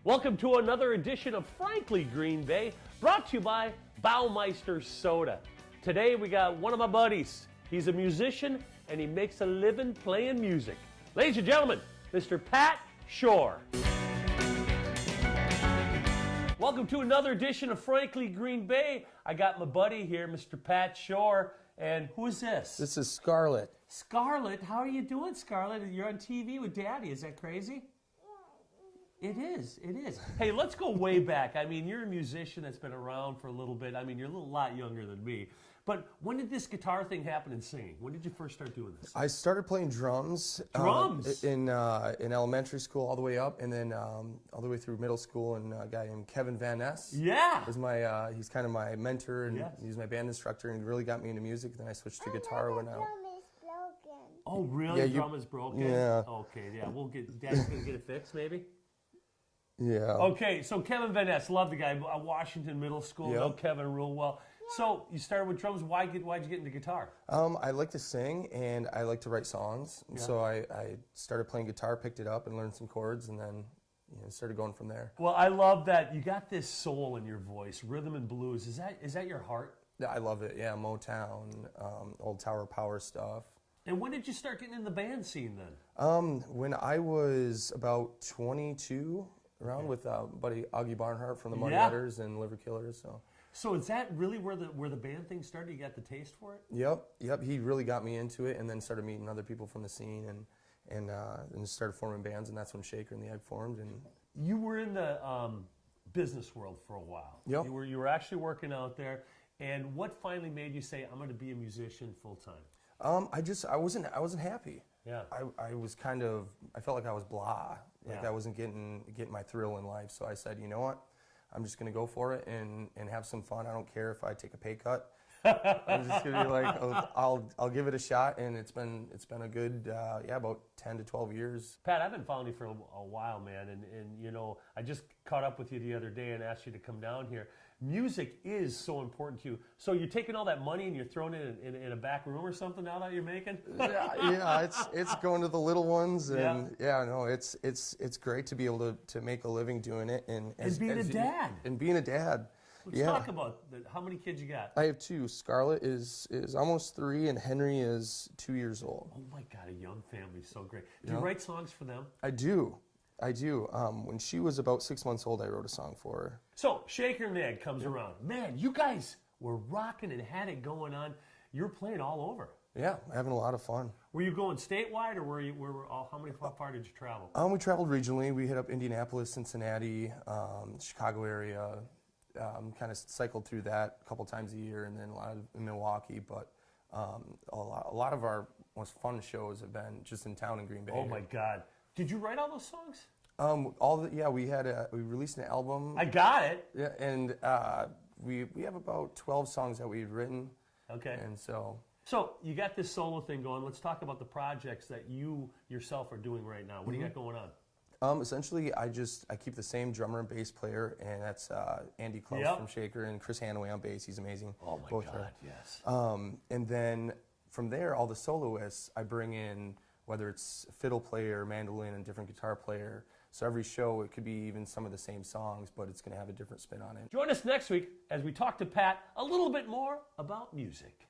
Welcome to another edition of Frankly Green Bay, brought to you by Baumeister Soda. Today we got one of my buddies. He's a musician and he makes a living playing music. Ladies and gentlemen, Mr. Pat Schorr. Welcome to another edition of Frankly Green Bay. I got my buddy here, Mr. Pat Schorr. And who is this? This is Scarlett. Scarlett, how are you doing, Scarlett? You're on TV with Daddy. Is that crazy? It is. It is. Hey, let's go way back. I mean, you're a musician that's been around for a little bit. I mean, you're a little lot younger than me. But when did this guitar thing happen in singing? When did you first start doing this? I started playing drums. Drums? In elementary school all the way up, and then all the way through middle school. And a guy named Kevin Van Ness. Yeah. Was my he's kind of my mentor, and Yes. he's my band instructor, and he really got me into music. Then I switched to guitar when I. Drum is broken. Oh, really? Yeah, Drum is broken? Yeah. Okay, yeah. We'll get, Daddy's going to get it fixed, maybe? Yeah. Okay, so Kevin Van Ness, love the guy. Washington Middle School, Yep. know Kevin real well. So you started with drums. Why'd you get into guitar? I like to sing and I like to write songs. And so I started playing guitar, picked it up, and learned some chords, and then started going from there. Well, I love that you got this soul in your voice, rhythm and blues. Is that your heart? Yeah, I love it. Yeah, Motown, old Tower Power stuff. And when did you start getting in the band scene then? When I was about 22, around with buddy Augie Barnhart from the Muddy Yeah. Udders and Liver Killers. So is that really where the band thing started? You got the taste for it? Yep. He really got me into it, and then started meeting other people from the scene, and started forming bands, and that's when Shaker and the Egg formed. And You were in the business world for a while. Yep. You were actually working out there. And what finally made you say, I'm going to be a musician full time? I wasn't happy. Yeah. I was I felt like I was blah. Like Yeah. I wasn't getting my thrill in life. So I said, you know what? I'm just gonna go for it and have some fun. I don't care if I take a pay cut. I'm just gonna be like, I'll give it a shot. And it's been a good about 10 to 12 years. Pat, I've been following you for a while, man, and I just caught up with you the other day and asked you to come down here. Music is so important to you. So you're taking all that money and you're throwing it in a back room or something now that you're making? yeah, it's going to the little ones, and it's great to be able to make a living doing it, and being a dad. And being a dad. Let's talk about how many kids you got. I have two. Scarlett is almost 3, and Henry is 2 years old. Oh my God, a young family, so great. Do you write songs for them? I do. When she was about 6 months old, I wrote a song for her. So, Shaker and the Egg comes around. Man, you guys were rocking and had it going on. You're playing all over. Yeah, having a lot of fun. Were you going statewide, or how far did you travel? We traveled regionally. We hit up Indianapolis, Cincinnati, Chicago area. Kind of cycled through that a couple times a year, and then a lot in Milwaukee. But a lot of our most fun shows have been just in town in Green Bay. Oh my God. Did you write all those songs? We released an album. I got it. Yeah, and we have about 12 songs that we've written. Okay. And so you got this solo thing going. Let's talk about the projects that you yourself are doing right now. What do you got going on? Essentially, I keep the same drummer and bass player, and that's Andy Close from Shaker, and Chris Hanaway on bass. He's amazing. Oh my God, yes. And then from there, all the soloists, I bring in, whether it's fiddle player, mandolin, and different guitar player. So every show, it could be even some of the same songs, but it's going to have a different spin on it. Join us next week as we talk to Pat a little bit more about music.